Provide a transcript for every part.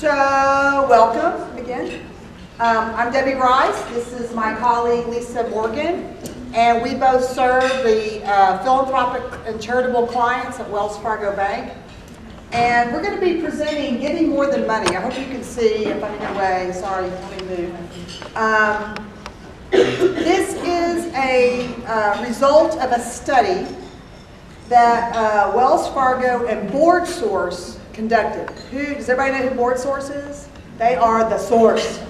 So, welcome again. I'm Debbie Rice. This is my colleague Lisa Morgan, and we both serve the philanthropic and charitable clients at Wells Fargo Bank. And we're going to be presenting Getting More Than Money. I hope you can see if I'm in your way. Sorry, let me move. This is a result of a study that Wells Fargo and BoardSource conducted. Does everybody know who BoardSource is? They are the source.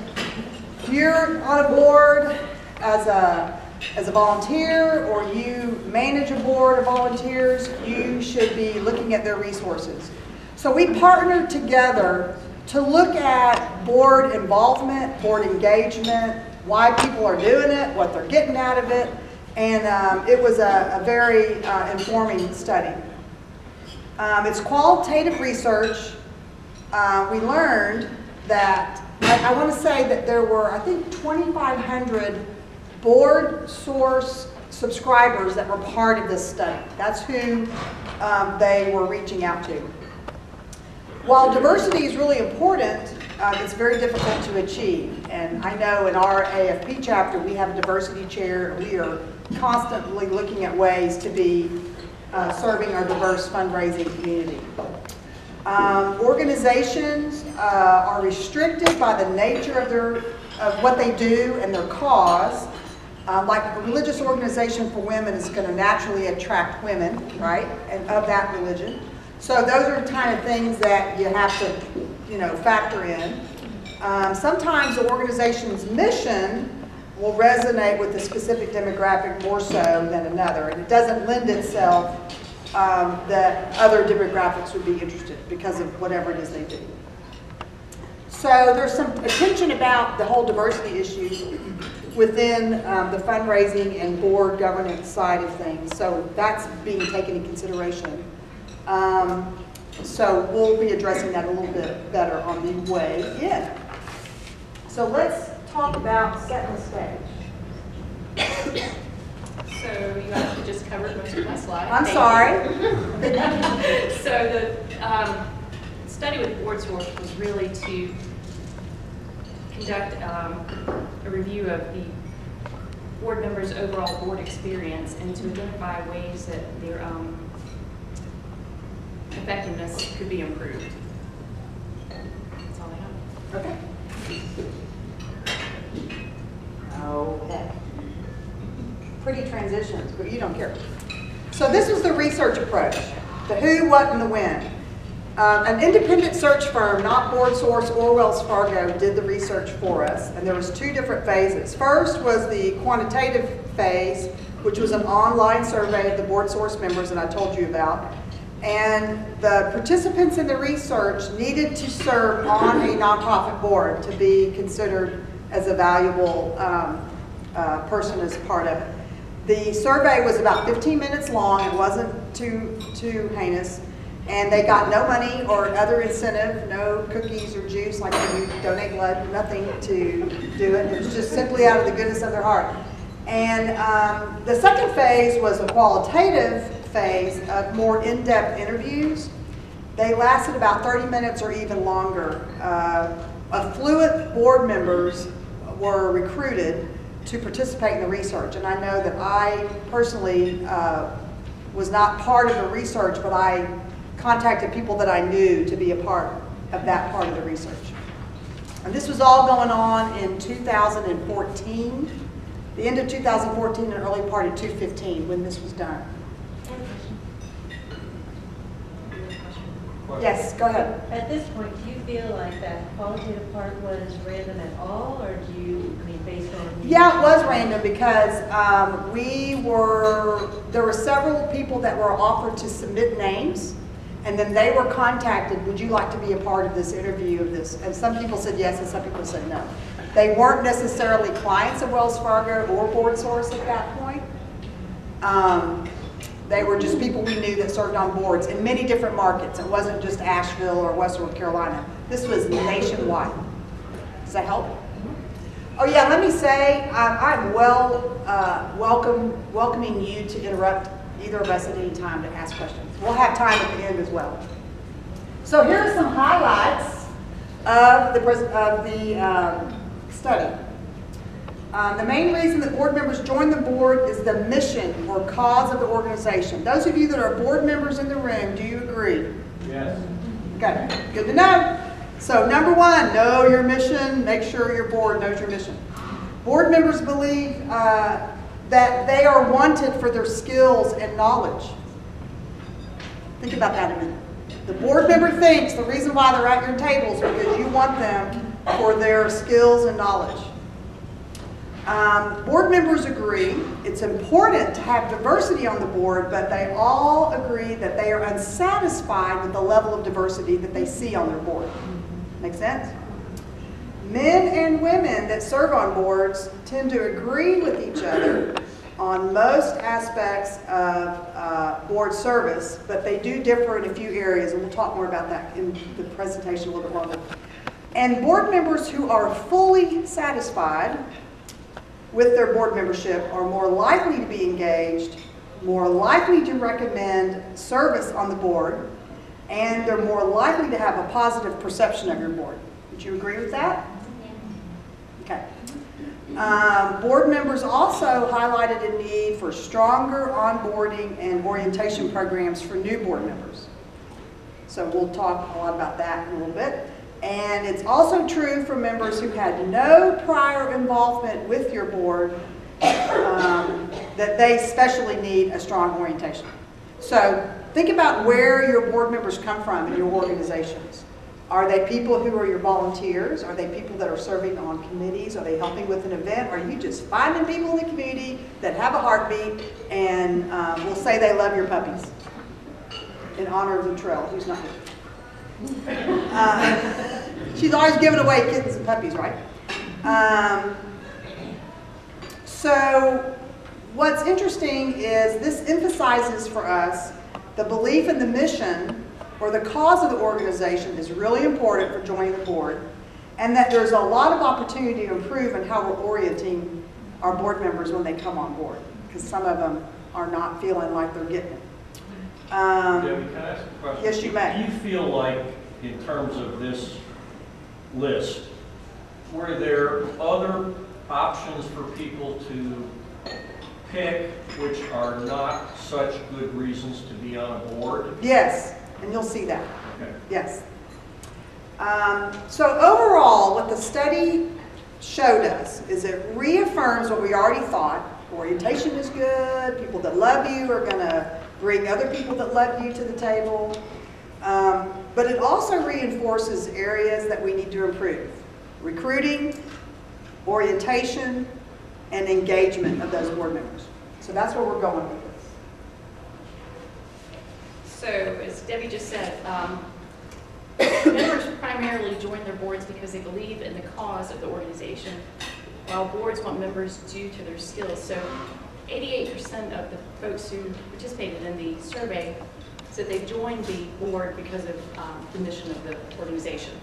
If you're on a board as a volunteer, or you manage a board of volunteers, you should be looking at their resources. So we partnered together to look at board involvement, board engagement, why people are doing it, what they're getting out of it, and it was a very informing study. It's qualitative research. We learned that, I want to say that there were, I think, 2,500 BoardSource subscribers that were part of this study. That's who they were reaching out to. While diversity is really important, it's very difficult to achieve. And I know in our AFP chapter, we have a diversity chair. We are constantly looking at ways to be serving our diverse fundraising community. Organizations are restricted by the nature of what they do and their cause. Like a religious organization for women is going to naturally attract women, right, and of that religion. So those are the kind of things that you have to, factor in. Sometimes the organization's mission will resonate with a specific demographic more so than another, and it doesn't lend itself that other demographics would be interested because of whatever it is they do. So there's some attention about the whole diversity issues within the fundraising and board governance side of things. So that's being taken into consideration. So we'll be addressing that a little bit better on the way in. So let's talk about setting the stage. So you actually just covered most of my slides. I'm sorry. So the study with BoardSource was really to conduct a review of the board members' overall board experience and to identify ways that their effectiveness could be improved. That's all I have. Okay. Okay. Pretty transitions, but you don't care. So this was the research approach. The who, what, and the when. An independent search firm, not BoardSource or Wells Fargo, did the research for us, and there was two different phases. First was the quantitative phase, which was an online survey of the BoardSource members that I told you about. And the participants in the research needed to serve on a nonprofit board to be considered as a valuable person as part of it. The survey was about 15 minutes long. It wasn't too heinous. And they got no money or other incentive, no cookies or juice like when you donate blood, nothing to do it. It was just simply out of the goodness of their heart. And the second phase was a qualitative phase of more in-depth interviews. They lasted about 30 minutes or even longer. Affluent board members were recruited to participate in the research. And I know that I personally was not part of the research, but I contacted people that I knew to be a part of that part of the research. And this was all going on in 2014, the end of 2014 and early part of 2015 when this was done. Yes, go ahead. At this point, do you feel like that qualitative part was random at all, or do you, based on... Yeah, it was random because there were several people that were offered to submit names, and then they were contacted, would you like to be a part of this interview of this? And some people said yes, and some people said no. They weren't necessarily clients of Wells Fargo or BoardSource at that point. They were just people we knew that served on boards in many different markets. It wasn't just Asheville or West North Carolina. This was nationwide. Does that help? Oh yeah, let me say I'm welcoming you to interrupt either of us at any time to ask questions. We'll have time at the end as well. So here are some highlights of the study. The main reason that board members join the board is the mission or cause of the organization. Those of you that are board members in the room, do you agree? Yes. Okay, good to know. So number one, know your mission. Make sure your board knows your mission. Board members believe that they are wanted for their skills and knowledge. Think about that a minute. The board member thinks the reason why they're at your tables is because you want them for their skills and knowledge. Board members agree it's important to have diversity on the board, but they all agree that they are unsatisfied with the level of diversity that they see on their board. Make sense? Men and women that serve on boards tend to agree with each other on most aspects of board service, but they do differ in a few areas, and we'll talk more about that in the presentation a little bit longer. And board members who are fully satisfied with their board membership are more likely to be engaged, more likely to recommend service on the board, and they're more likely to have a positive perception of your board. Would you agree with that? Okay. Board members also highlighted a need for stronger onboarding and orientation programs for new board members. So we'll talk a lot about that in a little bit. And it's also true for members who had no prior involvement with your board that they especially need a strong orientation. So think about where your board members come from in your organizations. Are they people who are your volunteers? Are they people that are serving on committees? Are they helping with an event? Are you just finding people in the community that have a heartbeat and will say they love your puppies in honor of Latrell, who's not here? She's always giving away kittens and puppies, right? So what's interesting is this emphasizes for us the belief in the mission or the cause of the organization is really important for joining the board, and that there's a lot of opportunity to improve in how we're orienting our board members when they come on board, because some of them are not feeling like they're getting it. Debbie, can I ask a question? Yes, you may. Do you feel like, in terms of this list, were there other options for people to pick which are not such good reasons to be on a board? Yes, and you'll see that. Okay. Yes. So overall, what the study showed us is it reaffirms what we already thought. Orientation is good. People that love you are going to bring other people that love you to the table. But it also reinforces areas that we need to improve. Recruiting, orientation, and engagement of those board members. So that's where we're going with this. So, as Debbie just said, members primarily join their boards because they believe in the cause of the organization, while boards want members due to their skills. So 88% of the folks who participated in the survey said they joined the board because of the mission of the organization.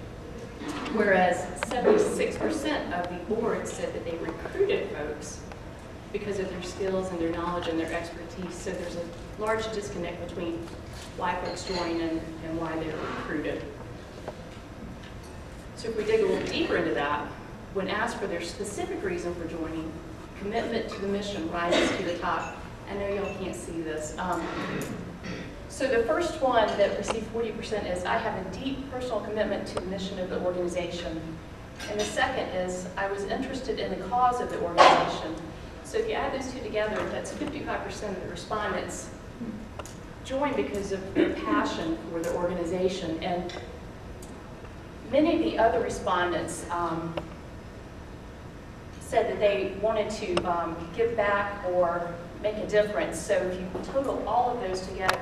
Whereas 76% of the board said that they recruited folks because of their skills and their knowledge and their expertise. So there's a large disconnect between why folks join and why they're recruited. So if we dig a little deeper into that, when asked for their specific reason for joining, commitment to the mission rises to the top. I know y'all can't see this. So the first one that received 40% is, I have a deep personal commitment to the mission of the organization. And the second is, I was interested in the cause of the organization. So if you add those two together, that's 55% of the respondents joined because of their passion for the organization. And many of the other respondents said that they wanted to give back or make a difference. So if you total all of those together,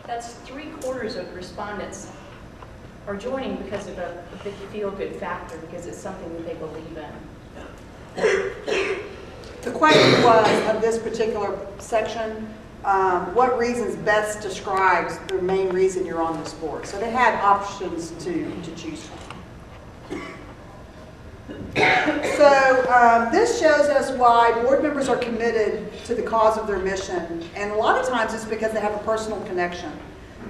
that's 3/4 of respondents are joining because of a big feel-good factor, because it's something that they believe in. The question was, of this particular section, what reasons best describes the main reason you're on this board? So they had options to choose from. So this shows us why board members are committed to the cause of their mission, and a lot of times it's because they have a personal connection.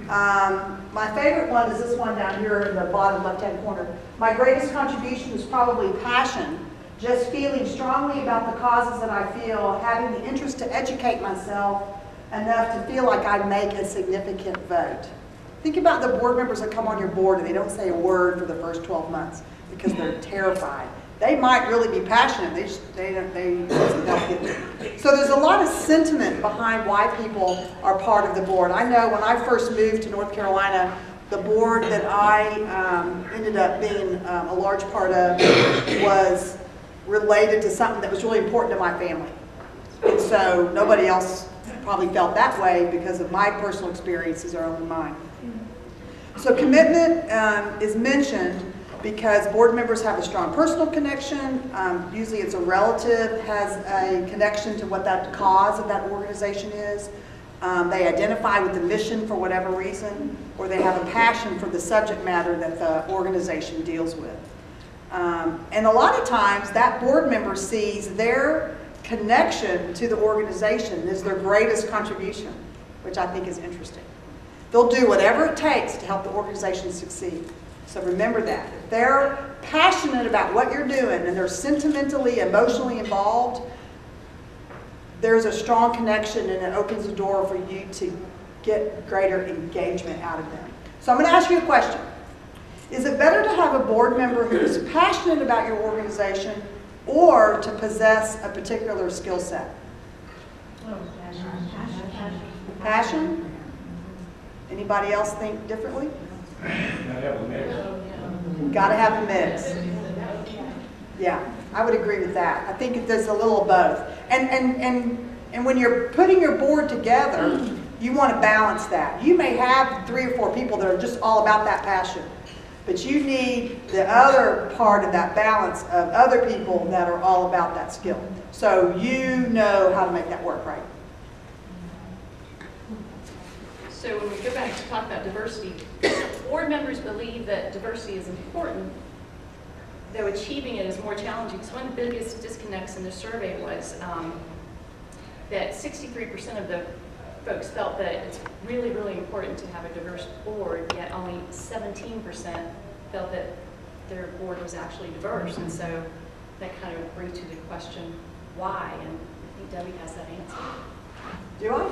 My favorite one is this one down here in the bottom left-hand corner. My greatest contribution is probably passion, just feeling strongly about the causes that I feel, having the interest to educate myself enough to feel like I make a significant vote. Think about the board members that come on your board and they don't say a word for the first 12 months because they're terrified. They might really be passionate, they don't get it. So there's a lot of sentiment behind why people are part of the board. I know when I first moved to North Carolina, the board that I ended up being a large part of was related to something that was really important to my family. And so nobody else probably felt that way because of my personal experiences or only mine. So commitment is mentioned because board members have a strong personal connection. Usually it's a relative has a connection to what that cause of that organization is. They identify with the mission for whatever reason, or they have a passion for the subject matter that the organization deals with. And a lot of times that board member sees their connection to the organization as their greatest contribution, which I think is interesting. They'll do whatever it takes to help the organization succeed. So remember that. If they're passionate about what you're doing and they're sentimentally, emotionally involved, there's a strong connection and it opens the door for you to get greater engagement out of them. So I'm going to ask you a question. Is it better to have a board member who is passionate about your organization or to possess a particular skill set? Passion? Anybody else think differently? Gotta have a mix. Yeah, I would agree with that. I think there's a little of both. And when you're putting your board together, you want to balance that. You may have 3 or 4 people that are just all about that passion, but you need the other part of that balance of other people that are all about that skill. So you know how to make that work, right? So when we go back to talk about diversity, board members believe that diversity is important, though achieving it is more challenging. So one of the biggest disconnects in the survey was that 63% of the folks felt that it's really, really important to have a diverse board, yet only 17% felt that their board was actually diverse. And so that kind of brings to the question, why? And I think Debbie has that answer. Do I?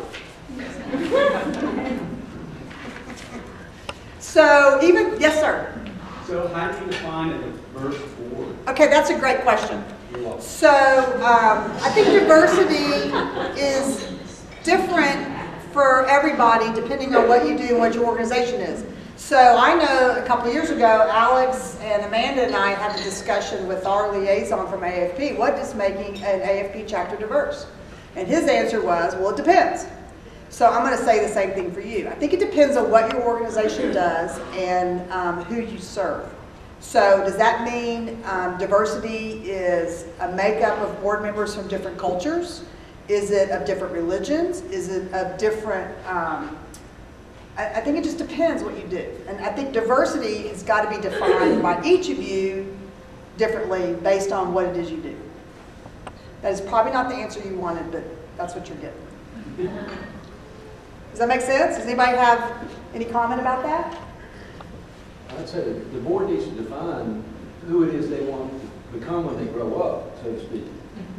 So even, yes sir? So how do you define a diverse board? Okay, that's a great question. So I think diversity is different for everybody depending on what you do and what your organization is. So I know a couple of years ago, Alex and Amanda and I had a discussion with our liaison from AFP. What is making an AFP chapter diverse? And his answer was, well, it depends. So I'm going to say the same thing for you. I think it depends on what your organization does and who you serve. So does that mean diversity is a makeup of board members from different cultures? Is it of different religions? Is it of different, I think it just depends what you do. And I think diversity has got to be defined by each of you differently based on what it is you do. That is probably not the answer you wanted, but that's what you're getting. Does that make sense? Does anybody have any comment about that? I'd say that the board needs to define who it is they want to become when they grow up, so to speak.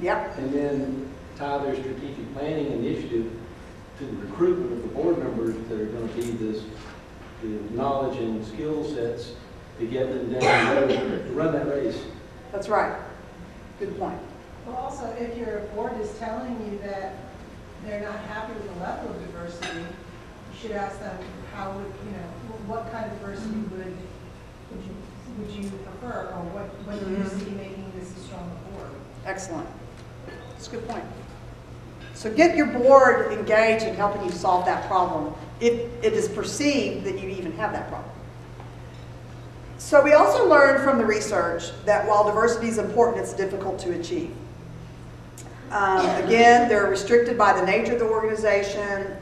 Yep. And then tie their strategic planning initiative to the recruitment of the board members that are going to be the knowledge and skill sets to get them down the road to run that race. That's right. Good point. Well, also, if your board is telling you that they're not happy with the level of diversity, you should ask them how would, what kind of diversity would you prefer, or what do you see making this a stronger board? Excellent. That's a good point. So get your board engaged in helping you solve that problem if it is perceived that you even have that problem. So we also learned from the research that while diversity is important, it's difficult to achieve. Again, they're restricted by the nature of the organization.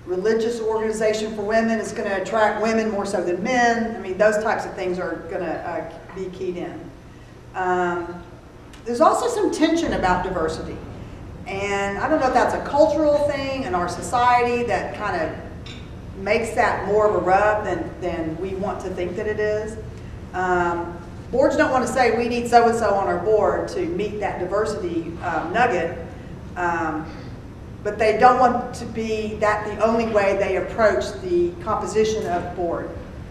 Religious organization for women is going to attract women more so than men. I mean, those types of things are going to be keyed in. There's also some tension about diversity. And I don't know if that's a cultural thing in our society that kind of makes that more of a rub than we want to think that it is. Boards don't want to say we need so-and-so on our board to meet that diversity nugget, but they don't want to be that the only way they approach the composition of board.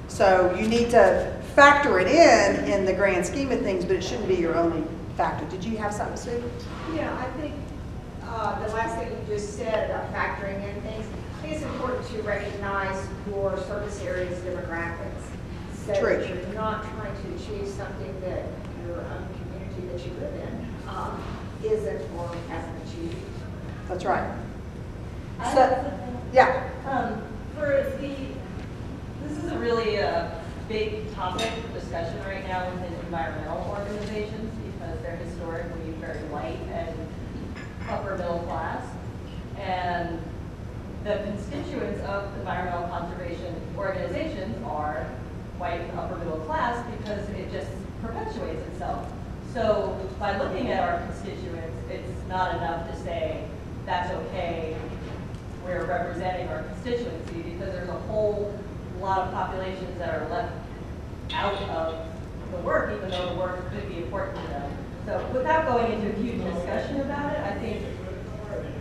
So you need to factor it in the grand scheme of things, but it shouldn't be your only factor. Did you have something, Sue? Yeah, I think the last thing you just said about factoring in things, I think it's important to recognize your service area's demographics. So True. that you're not trying to achieve something that your community that you live in isn't or hasn't achieved. That's right. I So- have something. Yeah. This is a really big topic of discussion right now within environmental organizations because they're historically very white and upper middle class. And the constituents of environmental conservation organizations are white and upper middle class because it just perpetuates itself. So by looking at our constituents, it's not enough to say that's okay, we're representing our constituency, because there's a whole lot of populations that are left out of the work, even though the work could be important to them. So without going into a huge discussion about it, I think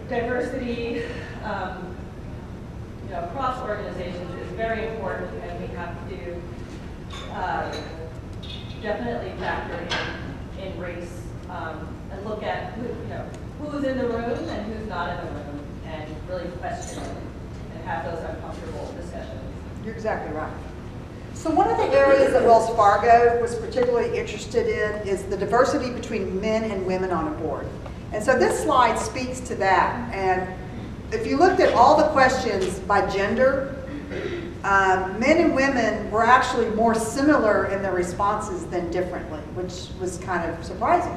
diversity across organizations is very important, and we have to definitely factor in race and look at who's in the room and who's not in the room, and really question it and have those uncomfortable discussions. You're exactly right. So one of the areas that Wells Fargo was particularly interested in is the diversity between men and women on a board. And so this slide speaks to that. And if you looked at all the questions by gender, men and women were actually more similar in their responses than differently, which was kind of surprising.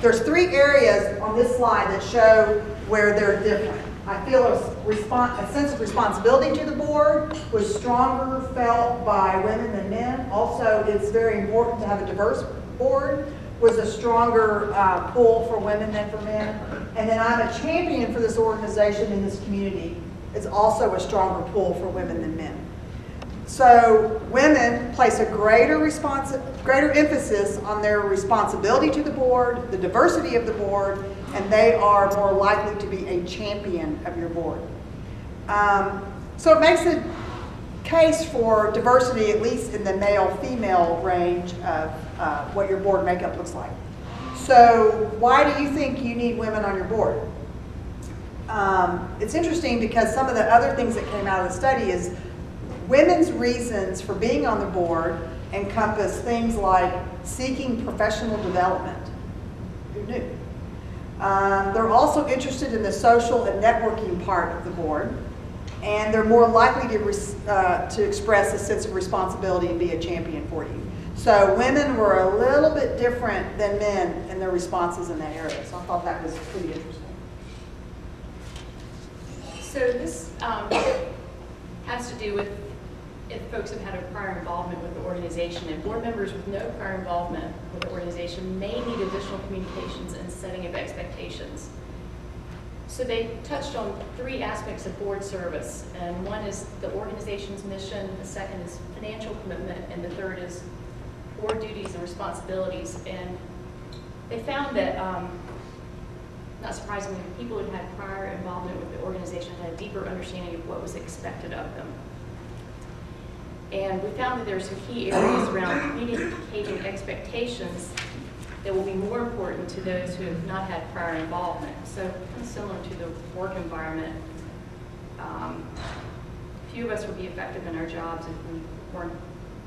There's 3 areas on this slide that show where they're different. I feel a sense of responsibility to the board was stronger felt by women than men. Also, it's very important to have a diverse board, was a stronger pull for women than for men. And then I'm a champion for this organization in this community. It's also a stronger pull for women than men. So women place a greater emphasis on their responsibility to the board, the diversity of the board, and they are more likely to be a champion of your board. So it makes a case for diversity, at least in the male-female range of what your board makeup looks like. So why do you think you need women on your board? It's interesting because some of the other things that came out of the study is women's reasons for being on the board encompass things like seeking professional development. Who knew? They're also interested in the social and networking part of the board, and they're more likely to express a sense of responsibility and be a champion for you. So women were a little bit different than men in their responses in that area. So I thought that was pretty interesting. So this has to do with if folks have had a prior involvement with the organization, and board members with no prior involvement with the organization may need additional communications and setting of expectations. So they touched on 3 aspects of board service, and one is the organization's mission, the second is financial commitment, and the third is board duties and responsibilities. And they found that, not surprisingly, people who had prior involvement with the organization had a deeper understanding of what was expected of them. And we found that there are some key areas around communicating expectations that will be more important to those who have not had prior involvement. So kind of similar to the work environment, few of us would be effective in our jobs if we weren't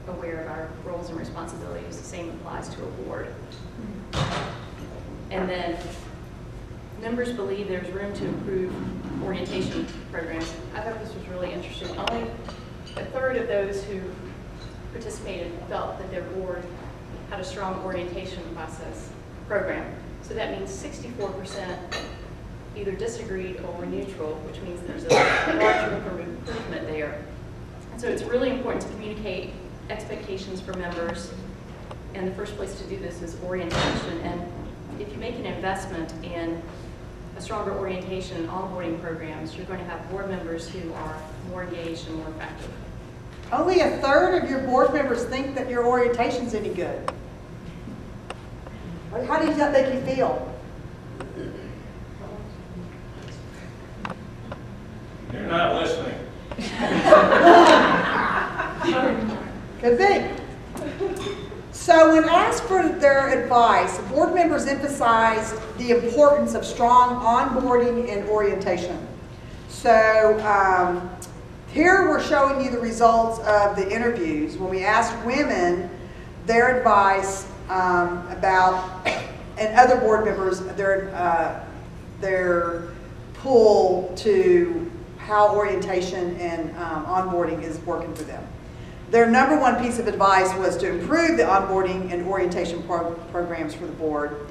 aware of our roles and responsibilities. The same applies to a board. And then members believe there's room to improve orientation programs. I thought this was really interesting. Only a third of those who participated felt that their board had a strong orientation process program. So that means 64% either disagreed or were neutral, which means there's a large room for improvement there. And so it's really important to communicate expectations for members. And the first place to do this is orientation. And if you make an investment in a stronger orientation and onboarding programs, you're going to have board members who are more engaged and more effective. Only a third of your board members think that your orientation's any good. How does that make you feel? You're not listening. Could be. So when asked for their advice, board members emphasized the importance of strong onboarding and orientation. So here we're showing you the results of the interviews. When we asked women their advice about, and other board members, their pull to how orientation and onboarding is working for them. Their number one piece of advice was to improve the onboarding and orientation programs for the board.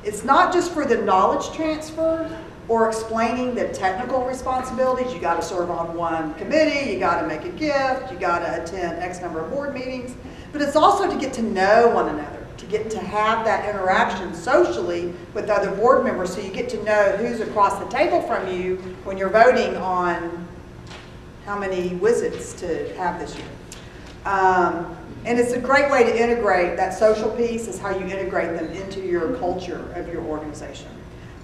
It's not just for the knowledge transfer or explaining the technical responsibilities. You got to serve on one committee, you got to make a gift, you got to attend X number of board meetings, but it's also to get to know one another, to get to have that interaction socially with other board members, so you get to know who's across the table from you when you're voting on how many visits to have this year. And it's a great way to integrate that social piece, is how you integrate them into your culture of your organization.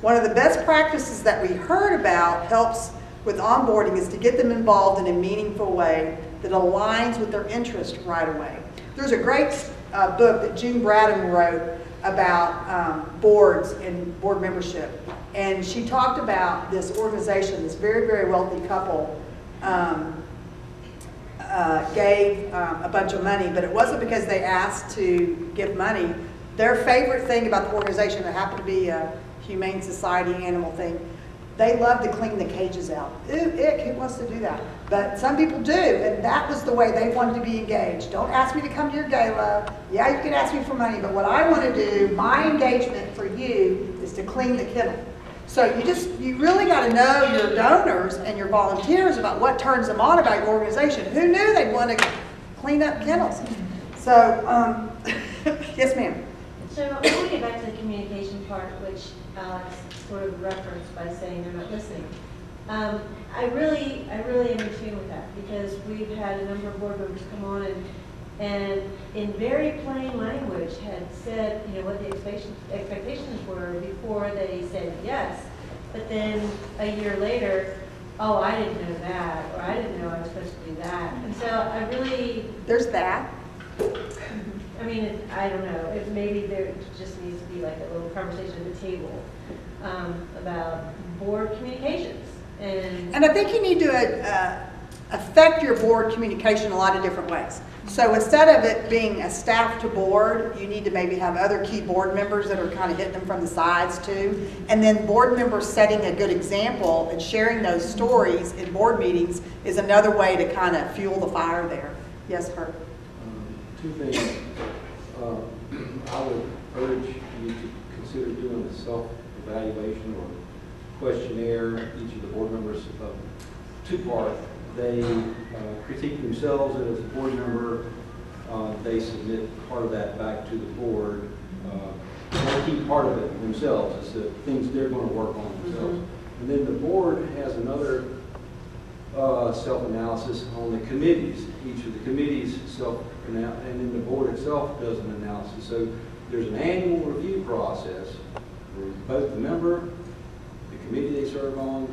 One of the best practices that we heard about helps with onboarding is to get them involved in a meaningful way that aligns with their interest right away. There's a great book that June Bradham wrote about boards and board membership. And she talked about this organization, this very, very wealthy couple gave a bunch of money, but it wasn't because they asked to give money. Their favorite thing about the organization, it happened to be a Humane Society animal thing, they love to clean the cages out. Ooh, ick, who wants to do that? But some people do, and that was the way they wanted to be engaged. Don't ask me to come to your gala. Yeah, you can ask me for money, but what I want to do, my engagement for you, is to clean the kennel. So you really got to know your donors and your volunteers about what turns them on about your organization. Who knew they'd want to clean up kennels? So, yes, ma'am. So I want to get back to the communication part, which Alex sort of referenced by saying they're not listening. I really am in tune with that, because we've had a number of board members come on and in very plain language had said, you know, what the expectations were before they said yes. But then a year later, oh, I didn't know that, or I didn't know I was supposed to do that. And so I really... There's that. I mean, I don't know. Maybe there just needs to be like a little conversation at the table about board communications. And I think you need to affect your board communication a lot of different ways. So instead of it being a staff to board, you need to maybe have other key board members that are kind of hitting them from the sides too. And then board members setting a good example and sharing those stories in board meetings is another way to kind of fuel the fire there. Yes, Kurt? Two things. I would urge you to consider doing a self-evaluation or questionnaire, each of the board members, two-part. They critique themselves as a board member. They submit part of that back to the board. They keep part of it themselves. It's the things they're going to work on themselves. And then the board has another self-analysis on the committees. Each of the committees and then the board itself does an analysis. So there's an annual review process for both the member, the committee they serve on,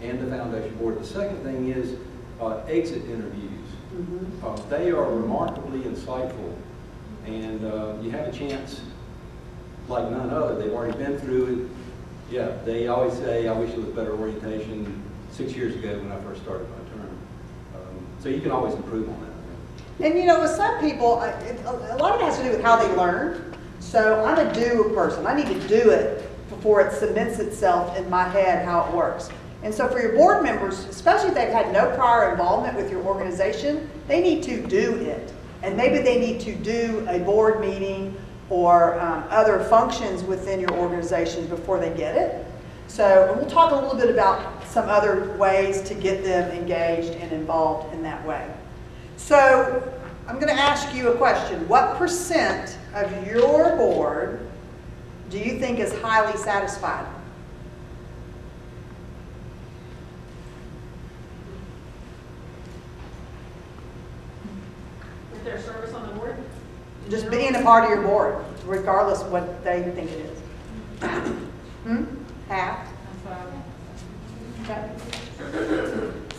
and the foundation board. The second thing is exit interviews. They are remarkably insightful, and you have a chance like none other. They've already been through it. Yeah, they always say, I wish it was better orientation 6 years ago when I first started my term. So you can always improve on that. And you know, with some people, a lot of it has to do with how they learn. So I'm a do person. I need to do it before it cements itself in my head how it works. And so for your board members, especially if they've had no prior involvement with your organization, they need to do it. And maybe they need to do a board meeting or other functions within your organization before they get it. So we'll talk a little bit about some other ways to get them engaged and involved in that way. So I'm going to ask you a question. What % of your board do you think is highly satisfied? With their service on the board? Just being a part of your board, regardless of what they think it is. Half? Okay.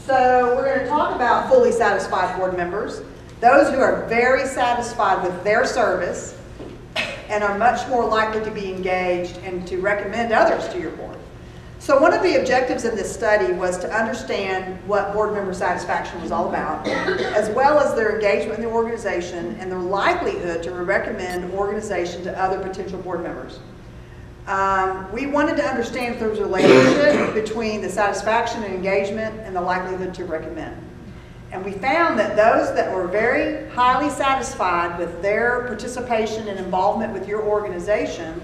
So we're going to talk about fully satisfied board members, those who are very satisfied with their service and are much more likely to be engaged and to recommend others to your board. So one of the objectives of this study was to understand what board member satisfaction was all about, as well as their engagement in the organization and their likelihood to recommend organization to other potential board members. We wanted to understand if there was a relationship between the satisfaction and engagement and the likelihood to recommend. And we found that those that were very highly satisfied with their participation and involvement with your organization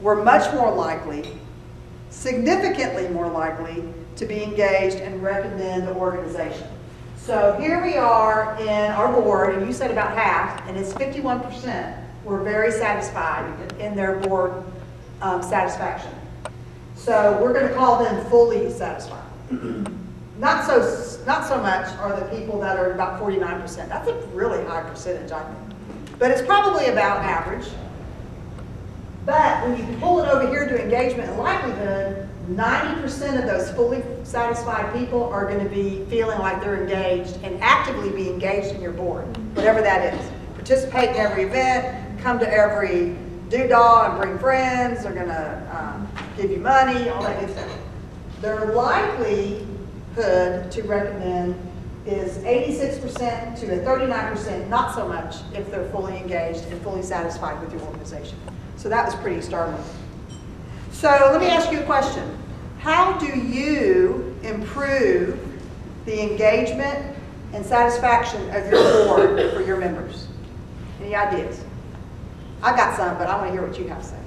were much more likely, significantly more likely, to be engaged and recommend the organization. So here we are in our board, and you said about half, and it's 51%. Were very satisfied in their board satisfaction. So we're going to call them fully satisfied. Not so much are the people that are about 49%. That's a really high percentage, I think. But it's probably about average. But when you pull it over here to engagement and likelihood, 90% of those fully satisfied people are going to be feeling like they're engaged and actively be engaged in your board, whatever that is. Participate in every event, come to every doodah and bring friends, they're going to give you money, all that good stuff. Their likelihood to recommend is 86% to a 39%, not so much if they're fully engaged and fully satisfied with your organization. So that was pretty startling. So let me ask you a question. How do you improve the engagement and satisfaction of your board for your members? Any ideas? I've got some, but I want to hear what you have to say.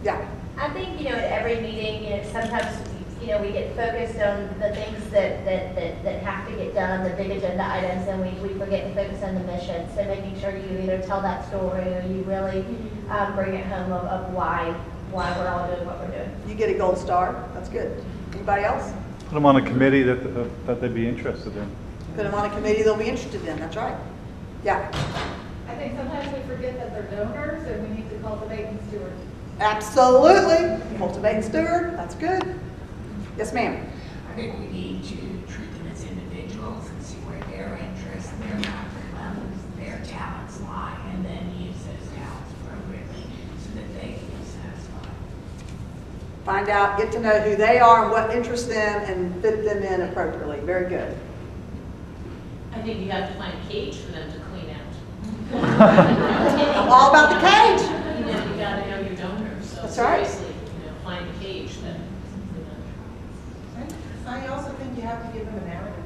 Yeah. I think, at every meeting, sometimes, we get focused on the things that have to get done, the big agenda items, and we forget to focus on the mission. So making sure you either tell that story or you really bring it home of why we're all doing what we're doing. You get a gold star. That's good. Anybody else? Put them on a committee that they'd be interested in. Put them on a committee they'll be interested in. That's right. Yeah. I think sometimes we forget that they're donors and we need to cultivate and steward. Absolutely. Cultivate and steward. That's good. Yes, ma'am. I think we need to treat them as individuals and see where their interests, their comfort levels, their talents lie, and then use those talents appropriately so that they can be satisfied. Find out, get to know who they are and what interests them and fit them in appropriately. Very good. I think you have to find a cage for them to clean out. I'm all about the cage. You gotta know your donors, so That's right. seriously, find a cage that. I also think you have to give them a narrative.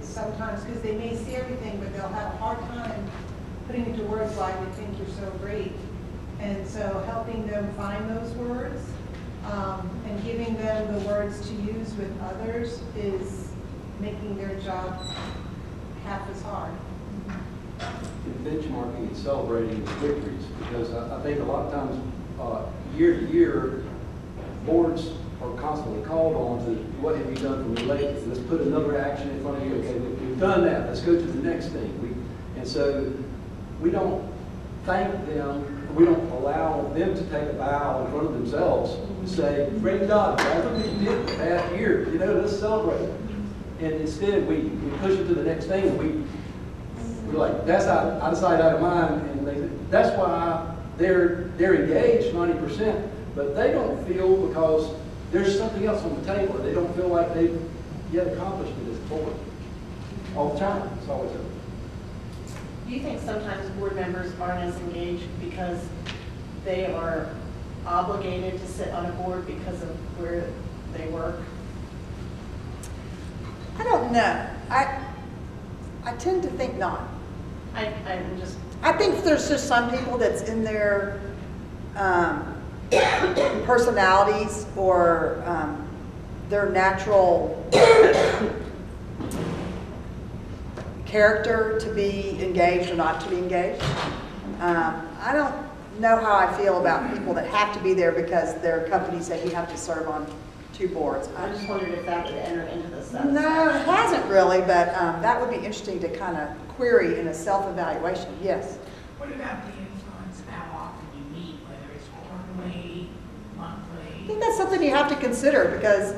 Sometimes, because they may see everything, but they'll have a hard time putting into words why they think you're so great. And so helping them find those words and giving them the words to use with others is making their job half as hard. Benchmarking and celebrating the victories, because I think a lot of times, year to year, boards are constantly called on to, what have you done for me lately? Let's put another action in front of you. Okay, we've done that. Let's go to the next thing. And so we don't thank them. We don't allow them to take a bow in front of themselves and say, great job, guys, look what you did the past year. Let's celebrate it. And instead, we push it to the next thing. We're like, that's out of sight, out of mind. And that's why they're engaged 90%, but they don't feel, because there's something else on the table. They don't feel like they've yet accomplished it as a board. All the time. It's always there. Do you think sometimes board members aren't as engaged because they are obligated to sit on a board because of where they work? I don't know. I tend to think not. I think there's just some people that's in their personalities or their natural character to be engaged or not to be engaged. I don't know how I feel about people that have to be there because their company said you have to serve on 2 boards. I just wondered if that would enter into the satisfaction. No, it hasn't really, but that would be interesting to kind of query in a self-evaluation, yes. What about the influence of how often you meet, whether it's quarterly, I monthly? think that's something you have to consider because,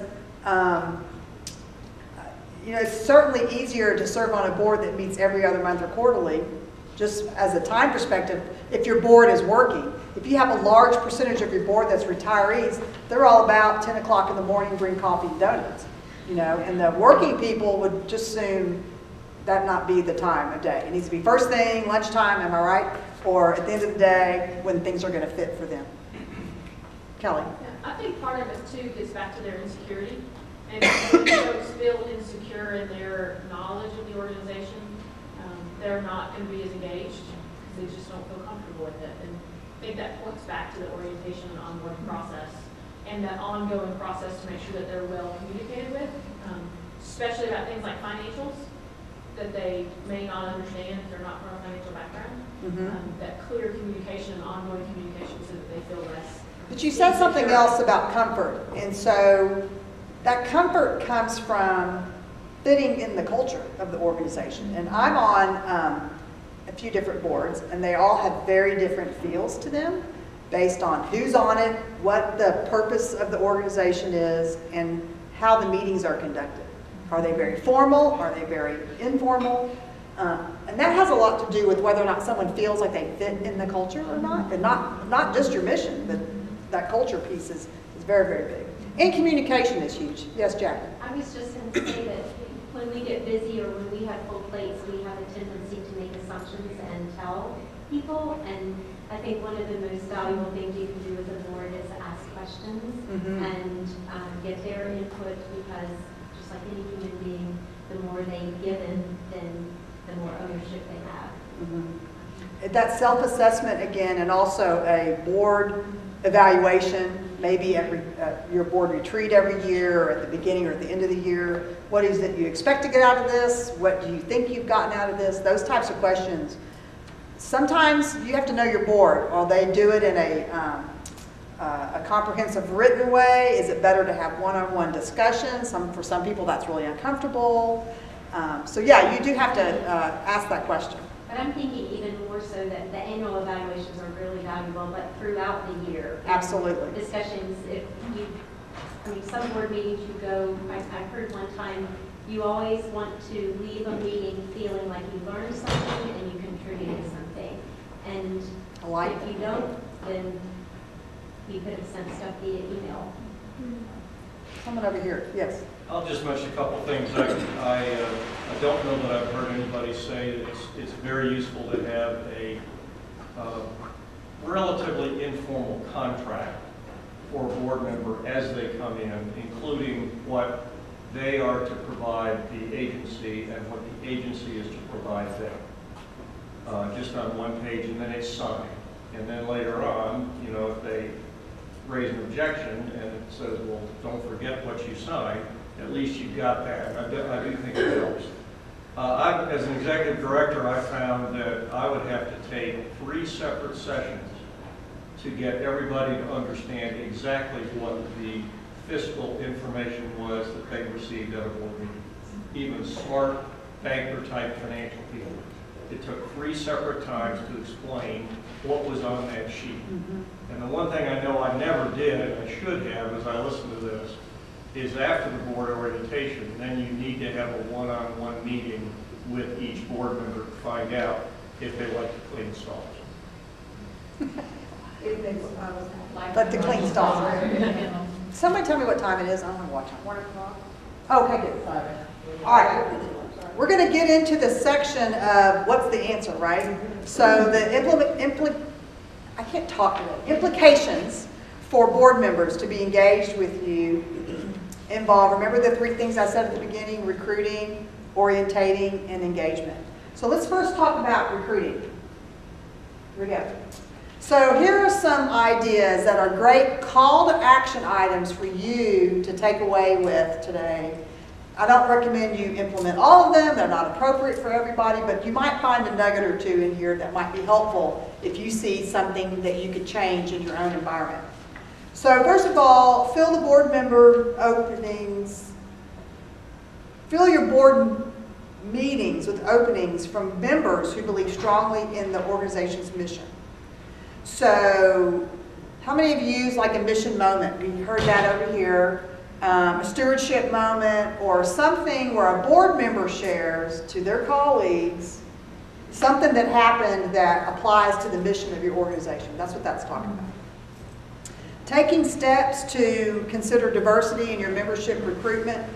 you know, it's certainly easier to serve on a board that meets every other month or quarterly, just as a time perspective, if your board is working. If you have a large percentage of your board that's retirees, they're all about 10 o'clock in the morning, bring coffee and donuts, you know, and the working people would just soon that not be the time of day. It needs to be first thing, lunchtime, am I right? Or at the end of the day, when things are going to fit for them. Kelly? I think part of it too gets back to their insecurity. And when folks feel insecure in their knowledge of the organization, they're not going to be as engaged because they just don't feel comfortable with it. And I think that points back to the orientation and onboarding process and that ongoing process to make sure that they're well communicated with, especially about things like financials that they may not understand if they're not from a financial background. That clear communication and ongoing communication so that they feel less. But you said something else about comfort, and so that comfort comes from fitting in the culture of the organization. And I'm on a few different boards, and they all have very different feels to them based on who's on it, what the purpose of the organization is, and how the meetings are conducted. Are they very formal? Are they very informal? And that has a lot to do with whether or not someone feels like they fit in the culture or not, and not just your mission, but that culture piece is very, very big. And communication is huge. Yes, Jackie? I was just going to say that when we get busy or when we have full plates, we have a tendency to make assumptions and tell people. And I think one of the most valuable things you can do with the board is ask questions and get their input, because just like any human being, the more they've given, then the more ownership they have. That self-assessment again, and also a board evaluation, maybe at your board retreat every year, or at the beginning or at the end of the year. What is it you expect to get out of this? What do you think you've gotten out of this? Those types of questions. Sometimes you have to know your board. Or they do it in a comprehensive written way. Is it better to have one-on-one discussions? For some people that's really uncomfortable. So yeah, you do have to ask that question. But I'm thinking even more so that the annual evaluations are really valuable, but throughout the year. Absolutely. Discussions, if you, I mean, some board meetings you go, I heard one time, you always want to leave a meeting feeling like you learned something and you contributed something. And if you don't, then you could have sent stuff via email. Someone over here, yes. I'll just mention a couple things. I don't know that I've heard anybody say that it's very useful to have a relatively informal contract for a board member as they come in, including what they are to provide the agency and what the agency is to provide them. Just on one page, and then it's signed. And then later on, you know, if they raise an objection and it says, well, don't forget what you signed, at least you've got that. I do think it helps. As an executive director, I found that I would have to take 3 separate sessions to get everybody to understand exactly what the fiscal information was that they received at a board meeting. Even smart banker-type financial people. It took 3 separate times to explain what was on that sheet. And the one thing I know I never did, and I should have as I listened to this, is after the board orientation, then you need to have a one-on-one meeting with each board member to find out if they like to clean stalls. Let the clean stalls. Somebody tell me what time it is. I don't want to watch it. 1 o'clock? Okay, good. All right. We're going to get into the section of what's the answer, right? So the I can't talk today. Implications for board members to be engaged with you involve, remember the 3 things I said at the beginning: recruiting, orientating, and engagement. So let's first talk about recruiting. Here we go. So here are some ideas that are great call to action items for you to take away with today I don't recommend you implement all of them. They're not appropriate for everybody, but you might find a nugget or two in here that might be helpful if you see something that you could change in your own environment. So first of all, fill the board member openings. Fill your board meetings with openings from members who believe strongly in the organization's mission. So how many of you use like a mission moment? You heard that over here. A stewardship moment, or something where a board member shares to their colleagues something that happened that applies to the mission of your organization. That's what that's talking about. Taking steps to consider diversity in your membership recruitment,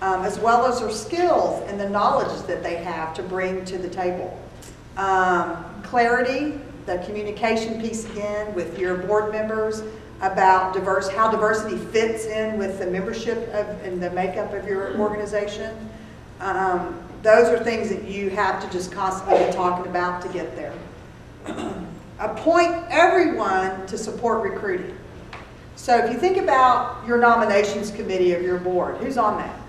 as well as their skills and the knowledge that they have to bring to the table. Clarity, the communication piece again with your board members about how diversity fits in with the membership and the makeup of your organization. Those are things that you have to just constantly be talking about to get there. Appoint everyone to support recruiting. So if you think about your nominations committee of your board, who's on that?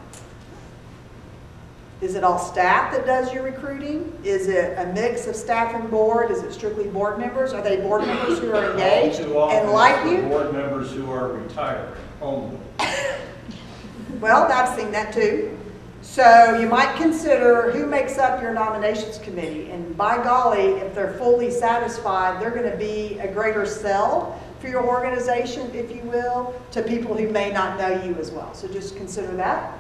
Is it all staff that does your recruiting? Is it a mix of staff and board? Is it strictly board members? Are they board members who are engaged and like you? Board members who are retired only. Well, I've seen that too. So you might consider who makes up your nominations committee. And by golly, if they're fully satisfied, they're going to be a greater sell for your organization, if you will, to people who may not know you as well. So just consider that.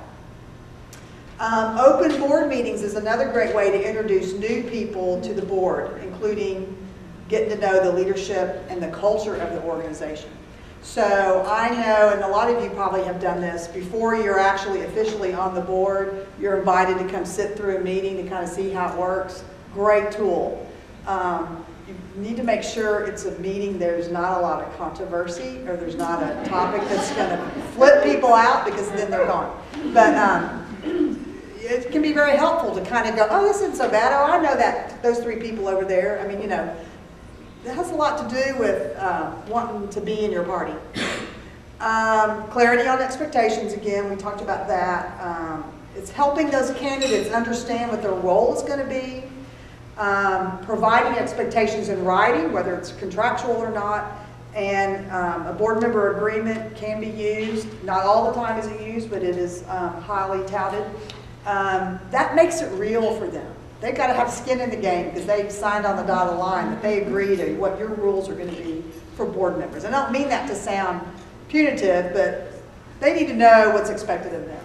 Open board meetings is another great way to introduce new people to the board, including getting to know the leadership and the culture of the organization. So I know, and a lot of you probably have done this, before you're actually officially on the board, you're invited to come sit through a meeting to kind of see how it works. Great tool. You need to make sure it's a meeting there's not a lot of controversy, or there's not a topic that's going to flip people out, because then they're gone. But it can be very helpful to kind of go, oh, this isn't so bad. Oh, I know that those three people over there. I mean, you know, it has a lot to do with wanting to be in your party. Clarity on expectations, again, we talked about that. It's helping those candidates understand what their role is going to be. Providing expectations in writing, whether it's contractual or not. And a board member agreement can be used. Not all the time is it used, but it is highly touted. That makes it real for them. They've got to have skin in the game because they've signed on the dotted line that they agree to what your rules are going to be for board members. And I don't mean that to sound punitive, but they need to know what's expected of them,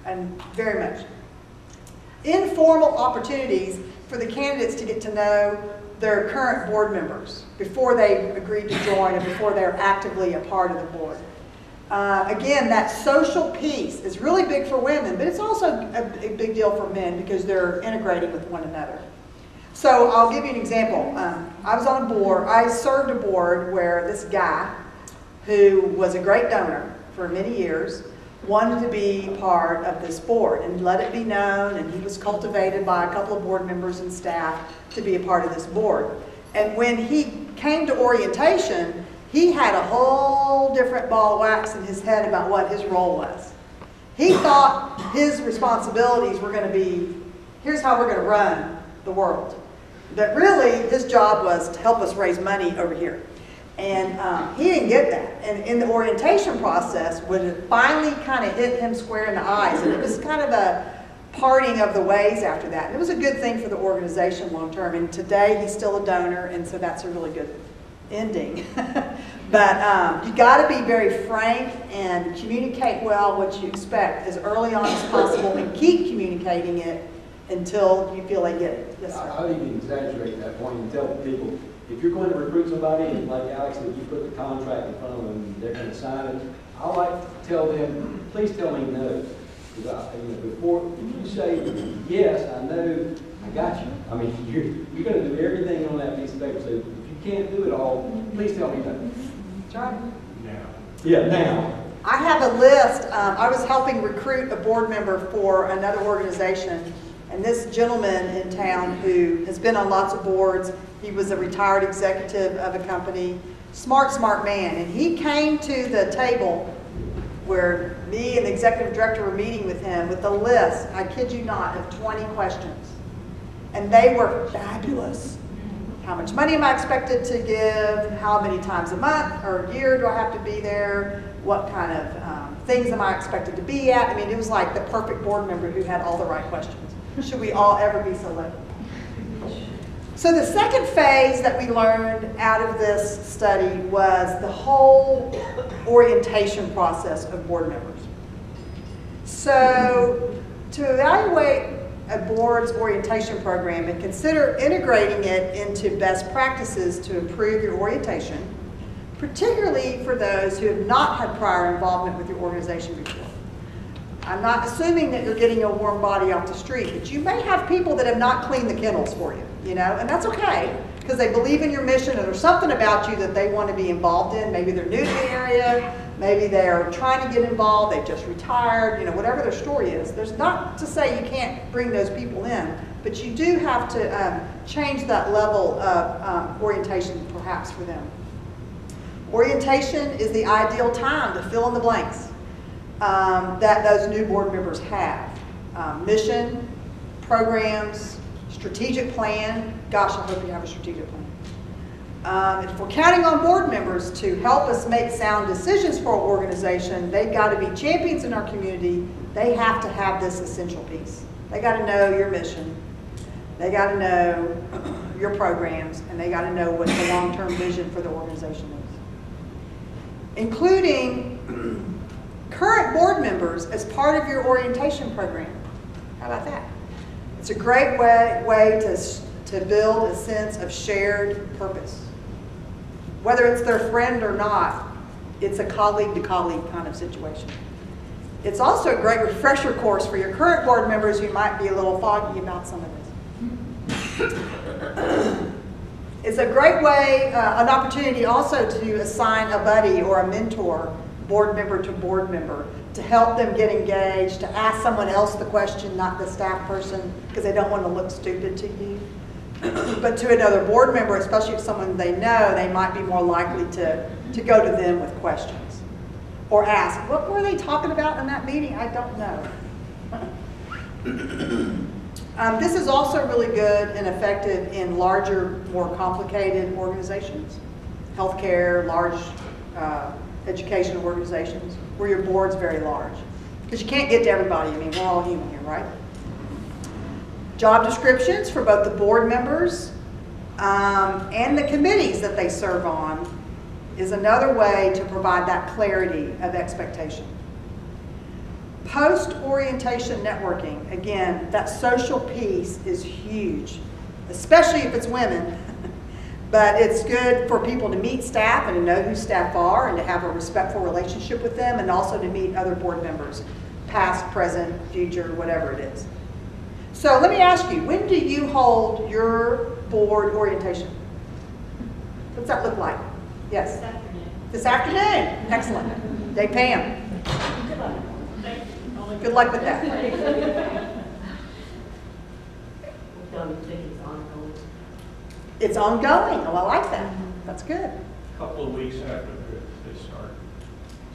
and very much. Informal opportunities for the candidates to get to know their current board members before they agreed to join and before they're actively a part of the board. Again, that social piece is really big for women, but it's also a big deal for men because they're integrating with one another. So I'll give you an example. I was on a board, I served a board where this guy, who was a great donor for many years, wanted to be part of this board and let it be known, and he was cultivated by a couple of board members and staff to be a part of this board. And when he came to orientation, he had a whole different ball of wax in his head about what his role was. He thought his responsibilities were going to be, here's how we're going to run the world. But really, his job was to help us raise money over here. And he didn't get that. And in the orientation process, when it finally kind of hit him square in the eyes, and it was kind of a parting of the ways after that. And it was a good thing for the organization long term. And today, he's still a donor, and so that's a really good ending. But you got to be very frank and communicate well what you expect as early on as possible, and keep communicating it until you feel they get it. Yes, sir. I'll even exaggerate that point and tell people, if you're going to recruit somebody, and like Alex said, you put the contract in front of them and they're going to sign it, I like to tell them, please tell me no. Because before, if you say yes, I know, I got you. I mean, you're going to do everything on that piece of paper. So if you can't do it all, please tell me no. That's right. Now. Yeah, now. I have a list. I was helping recruit a board member for another organization, and this gentleman in town who has been on lots of boards, he was a retired executive of a company, smart man, and he came to the table where me and the executive director were meeting with him with a list, I kid you not, of 20 questions. And they were fabulous. How much money am I expected to give? How many times a month or a year do I have to be there? What kind of things am I expected to be at? I mean, it was like the perfect board member who had all the right questions. Should we all ever be so lucky? So the second phase that we learned out of this study was the whole orientation process of board members. So to evaluate a board's orientation program and consider integrating it into best practices to improve your orientation, particularly for those who have not had prior involvement with your organization before. I'm not assuming that you're getting a warm body off the street, but you may have people that have not cleaned the kennels for you, and that's okay, because they believe in your mission or there's something about you that they want to be involved in. Maybe they're new to the area, maybe they're trying to get involved, they've just retired, whatever their story is. There's not to say you can't bring those people in, but you do have to change that level of orientation perhaps for them. Orientation is the ideal time to fill in the blanks that those new board members have. Mission, programs, strategic plan. Gosh, I hope you have a strategic plan. If we're counting on board members to help us make sound decisions for our organization, they've got to be champions in our community. They have to have this essential piece. They got to know your mission. They got to know your programs, and they got to know what the long-term vision for the organization is. Including current board members as part of your orientation program. How about that? It's a great way to build a sense of shared purpose. Whether it's their friend or not, it's a colleague-to-colleague kind of situation. It's also a great refresher course for your current board members who might be a little foggy about some of this. It's a great way, an opportunity also to assign a buddy or a mentor, board member to board member, to help them get engaged, to ask someone else the question, not the staff person, because they don't want to look stupid to you. But to another board member, especially if someone they know, they might be more likely to go to them with questions. Or ask, what were they talking about in that meeting? I don't know. This is also really good and effective in larger, more complicated organizations. Healthcare, large educational organizations, where your board's very large. Because you can't get to everybody. I mean, we're all human here, right? Job descriptions for both the board members and the committees that they serve on is another way to provide that clarity of expectation. Post-orientation networking, again, that social piece is huge, especially if it's women. But it's good for people to meet staff and to know who staff are and to have a respectful relationship with them, and also to meet other board members, past, present, future, whatever it is. So let me ask you, when do you hold your board orientation? What's that look like? Yes? This afternoon. This afternoon? Excellent. Day Pam. Good luck with that. It's ongoing. Oh, I like that. That's good. A couple of weeks after they start.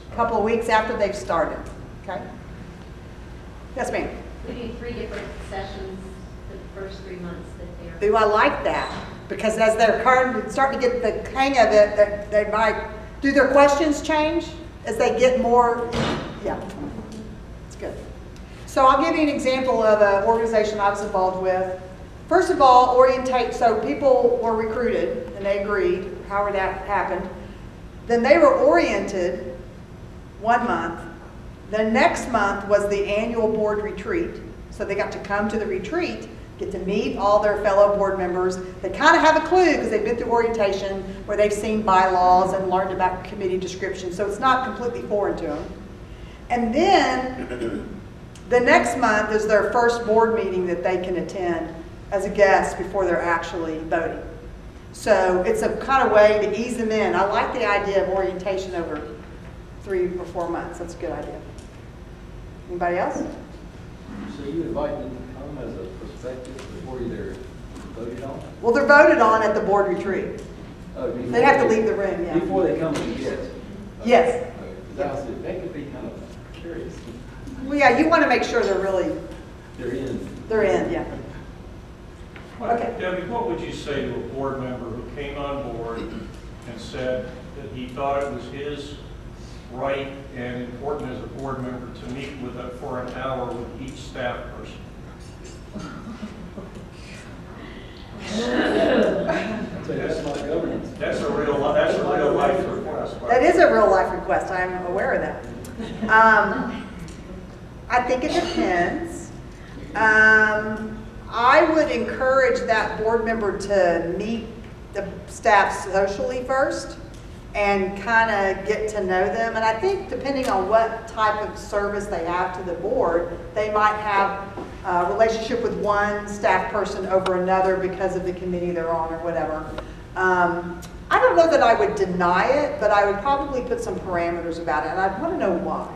A couple of weeks after they've started. Okay. Yes, ma'am. We do 3 different sessions the first 3 months that they're. Ooh, I like that. Because as they're starting to get the hang of it, they might, do their questions change as they get more? Yeah, it's good. So I'll give you an example of an organization I was involved with. First of all, orientate, so people were recruited and they agreed, however that happened. Then they were oriented 1 month. The next month was the annual board retreat. So they got to come to the retreat, get to meet all their fellow board members. They kind of have a clue because they've been through orientation where they've seen bylaws and learned about committee descriptions. So it's not completely foreign to them. And then the next month is their first board meeting that they can attend as a guest before they're actually voting. So it's a kind of way to ease them in. I like the idea of orientation over 3 or 4 months. That's a good idea. Anybody else? So you invite them to come as a perspective before they're voted on? Well, they're voted on at the board retreat. Oh, they have to leave the room, yeah. Before they come to guest? Yes. That could be kind of curious. Well, yeah, you want to make sure they're They're in. yeah. What- Okay. Debbie, what would you say to a board member who came on board and said that he thought it was his right and important as a board member to meet for an hour with each staff person? That's not governance. That's a real life request. That is a real life request, I'm aware of that. I think it depends. I would encourage that board member to meet the staff socially first and kind of get to know them. And I think depending on what type of service they have to the board, they might have a relationship with one staff person over another because of the committee they're on or whatever. I don't know that I would deny it, but I would probably put some parameters about it, and I'd want to know why.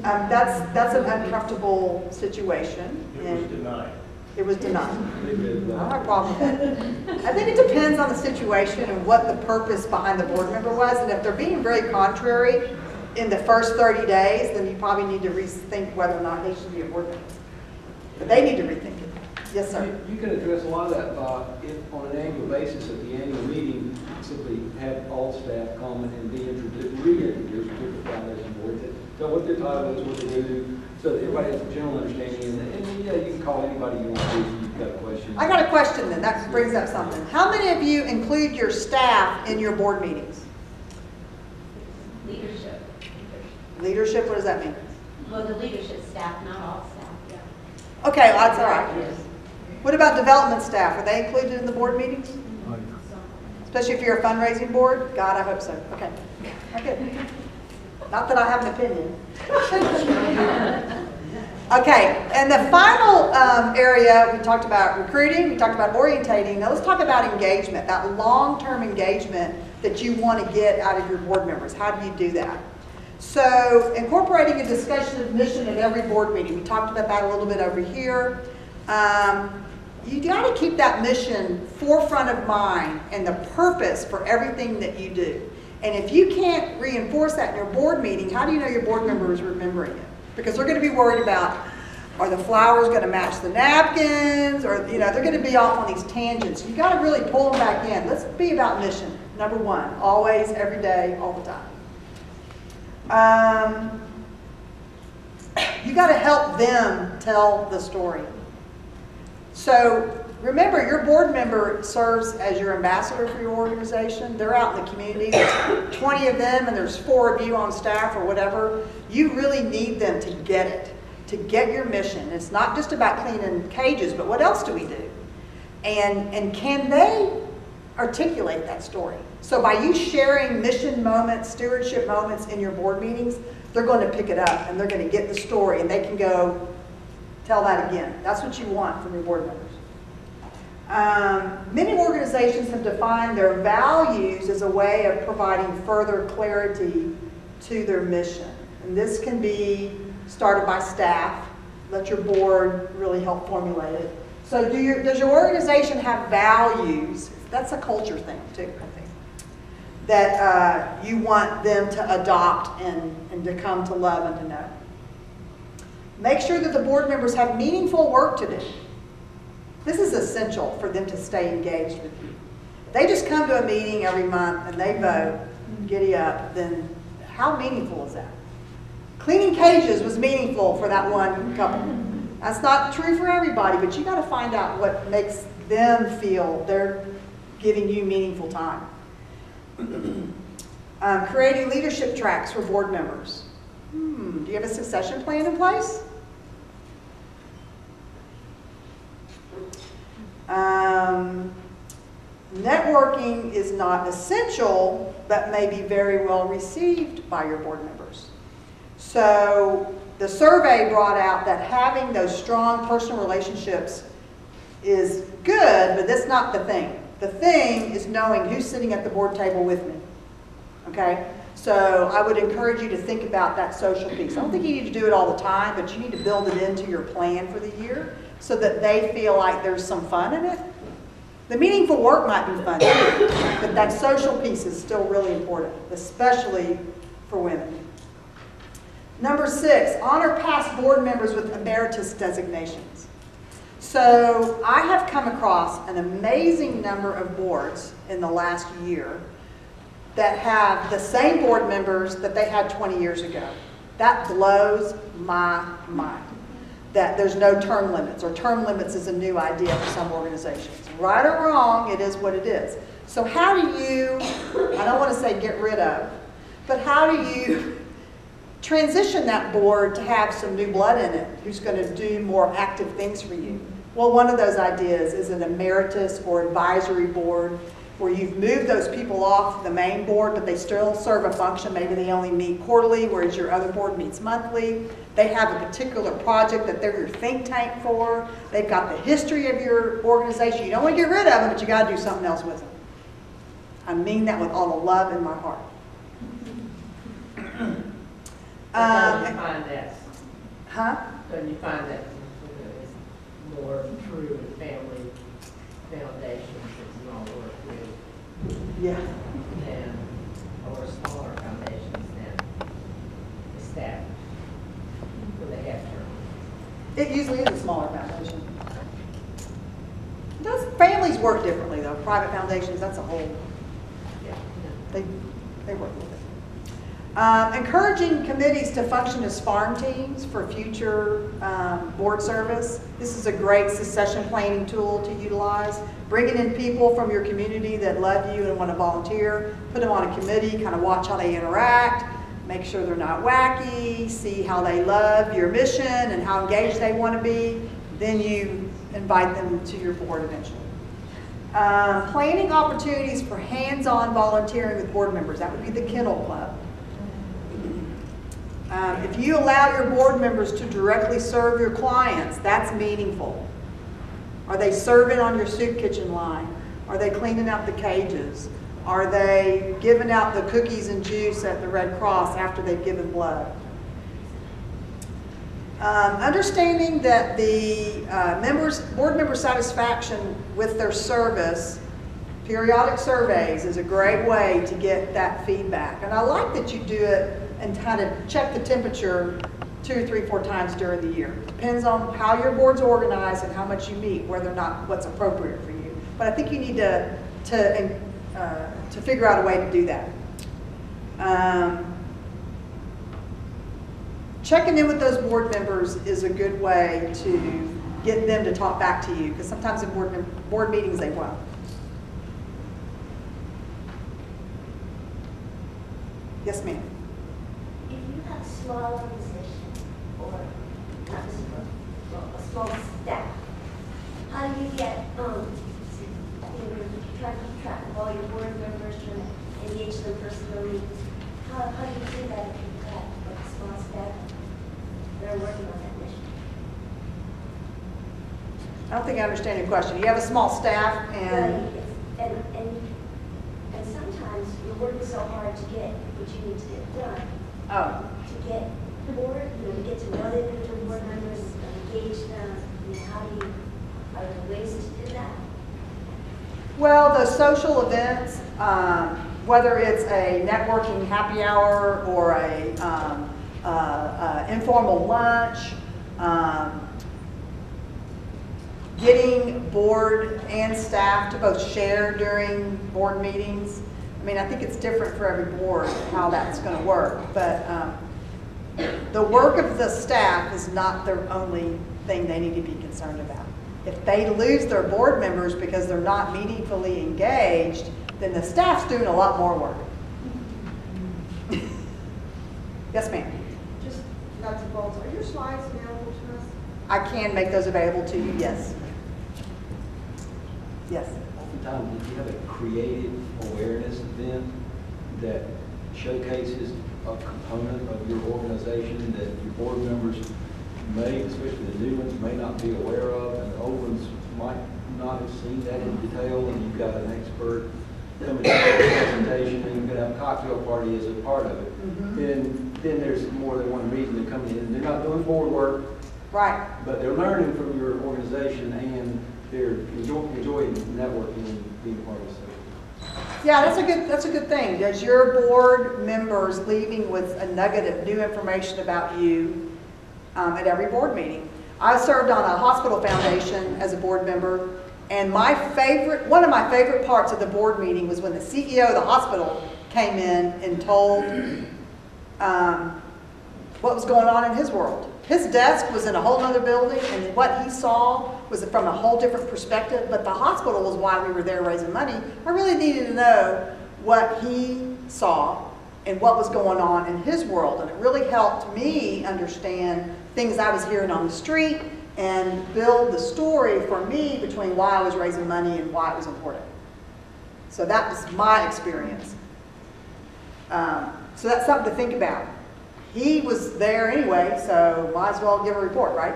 That's an uncomfortable situation. It was denied. It was denied. I don't have a problem with that. I think it depends on the situation and what the purpose behind the board member was, and if they're being very contrary in the first 30 days, then you probably need to rethink whether or not they should be a board member. But they need to rethink it. Yes, sir. You can address a lot of that if on an annual basis at the annual meeting, simply have all staff come and be reintroduced to the foundation board. Tell what their title is, what they do, so that everybody has a general understanding. And yeah, you can call anybody you want to if you've got a question. I got a question then. That brings up something. How many of you include your staff in your board meetings? Leadership. Leadership, what does that mean? Well, the leadership staff, not all staff, yeah. Okay, well, that's all right. What about development staff? Are they included in the board meetings? Especially if you're a fundraising board? God, I hope so. Okay. Okay. Not that I have an opinion. Okay, and the final area, we talked about recruiting, we talked about orientating. Now let's talk about engagement, that long-term engagement that you want to get out of your board members. How do you do that? So incorporating a discussion of mission at every board meeting. We talked about that a little bit over here. You got to keep that mission forefront of mind and the purpose for everything that you do. And if you can't reinforce that in your board meeting, how do you know your board member is remembering it? Because they're going to be worried about, are the flowers going to match the napkins? Or, you know, they're going to be off on these tangents. You got to really pull them back in. Let's be about mission, number one. Always, every day, all the time. You got to help them tell the story. So remember, your board member serves as your ambassador for your organization. They're out in the community. There's 20 of them and there's 4 of you on staff or whatever. You really need them to get it, to get your mission. It's not just about cleaning cages, but what else do we do? And can they articulate that story? So by you sharing mission moments, stewardship moments in your board meetings, they're going to pick it up and they're going to get the story and they can go tell that again. That's what you want from your board members. Many organizations have defined their values as a way of providing further clarity to their mission. And this can be started by staff. Let your board really help formulate it. So does your organization have values? That's a culture thing too, I think. That you want them to adopt and to come to love and to know. Make sure that the board members have meaningful work to do. This is essential for them to stay engaged with you. If they just come to a meeting every month and they vote, giddy up, then how meaningful is that? Cleaning cages was meaningful for that one couple. That's not true for everybody, but you got to find out what makes them feel they're giving you meaningful time. Creating leadership tracks for board members. Do you have a succession plan in place? Networking is not essential, but may be very well received by your board members. So the survey brought out that having those strong personal relationships is good, but that's not the thing. The thing is knowing who's sitting at the board table with me. Okay? So I would encourage you to think about that social piece. I don't think you need to do it all the time, but you need to build it into your plan for the year so that they feel like there's some fun in it. The meaningful work might be fun too, but that social piece is still really important, especially for women. Number 6, honor past board members with emeritus designations. So I have come across an amazing number of boards in the last year that have the same board members that they had 20 years ago. That blows my mind. That there's no term limits, or term limits is a new idea for some organizations. Right or wrong, it is what it is. So how do you, I don't want to say get rid of, but how do you transition that board to have some new blood in it who's going to do more active things for you? Well, one of those ideas is an emeritus or advisory board where you've moved those people off the main board, but they still serve a function. Maybe they only meet quarterly, whereas your other board meets monthly. They have a particular project that they're your think tank for. They've got the history of your organization. You don't want to get rid of them, but you got to do something else with them. I mean that with all the love in my heart. How do you find that? Huh? How do you find that it's more true in family foundations that you all work with? Yeah. Than, or smaller foundations than established, where they have terms? It usually is a smaller foundation. Families work differently though. Private foundations, that's a whole, they work with it. Encouraging committees to function as farm teams for future board service. This is a great succession planning tool to utilize. Bringing in people from your community that love you and want to volunteer, put them on a committee, kind of watch how they interact, make sure they're not wacky, see how they love your mission and how engaged they want to be. Then you invite them to your board eventually. Planning opportunities for hands-on volunteering with board members. That would be the Kennel Club. If you allow your board members to directly serve your clients, that's meaningful. Are they serving on your soup kitchen line? Are they cleaning out the cages? Are they giving out the cookies and juice at the Red Cross after they've given blood? Understanding that the board member satisfaction with their service, periodic surveys is a great way to get that feedback. And I like that you do it and kind of check the temperature 2, 3, 4 times during the year. Depends on how your board's organized and how much you meet, whether or not what's appropriate for you. But I think you need to figure out a way to do that. Checking in with those board members is a good way to get them to talk back to you, because sometimes in board meetings they won't. Yes, ma'am. If you have a small organization, or not a small staff, how do you get, you try to keep track of all your board members and engage them personally? How do you do that if you've got a small staff that are working on that mission? I don't think I understand your question. You have a small staff and... Right. And sometimes you're working so hard to get what you need to get done. Oh. To get board, to get to know the individual board members, engage them. Are there ways to do that? Well, the social events, whether it's a networking happy hour or a informal lunch, getting board and staff to both share during board meetings. I mean, I think it's different for every board how that's going to work, but the work of the staff is not the only thing they need to be concerned about. If they lose their board members because they're not meaningfully engaged, then the staff's doing a lot more work. Yes, ma'am. Just nuts and bolts. Are your slides available to us? I can make those available to you, yes. Yes. Oftentimes, if you have a creative awareness event that showcases a component of your organization that your board members may, especially the new ones, may not be aware of, and the old ones might not have seen that in detail, and you've got an expert coming to the presentation, and you're going to have a cocktail party as a part of it. Then there's more than one reason they're coming in. They're not doing board work, right? But they're learning from your organization, and they're enjoying networking and being part of the Yeah, that's a good thing. Does your board members leaving with a nugget of new information about you at every board meeting? I served on a hospital foundation as a board member, and one of my favorite parts of the board meeting was when the CEO of the hospital came in and told what was going on in his world. His desk was in a whole other building, and what he saw was from a whole different perspective, but the hospital was why we were there raising money. I really needed to know what he saw and what was going on in his world, and it really helped me understand things I was hearing on the street and build the story for me between why I was raising money and why it was important. So that was my experience. So that's something to think about. He was there anyway, so might as well give a report, right?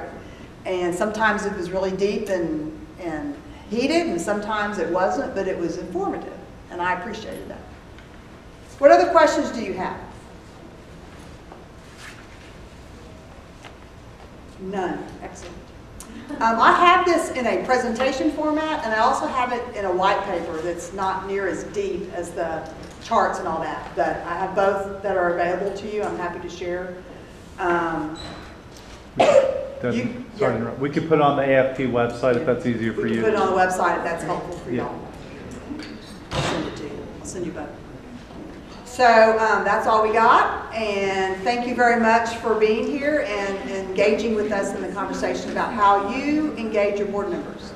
And sometimes it was really deep and heated, and sometimes it wasn't, but it was informative, and I appreciated that. What other questions do you have? None. Excellent. I have this in a presentation format, and I also have it in a white paper that's not near as deep as the charts and all that. But I have both that are available to you. I'm happy to share. Sorry to interrupt. We could put it on the AFP website if that's easier for We you. can put it on the website if that's helpful for Yeah. y'all. I'll send it to you. I'll send you both. So that's all we got, and thank you very much for being here and engaging with us in the conversation about how you engage your board members.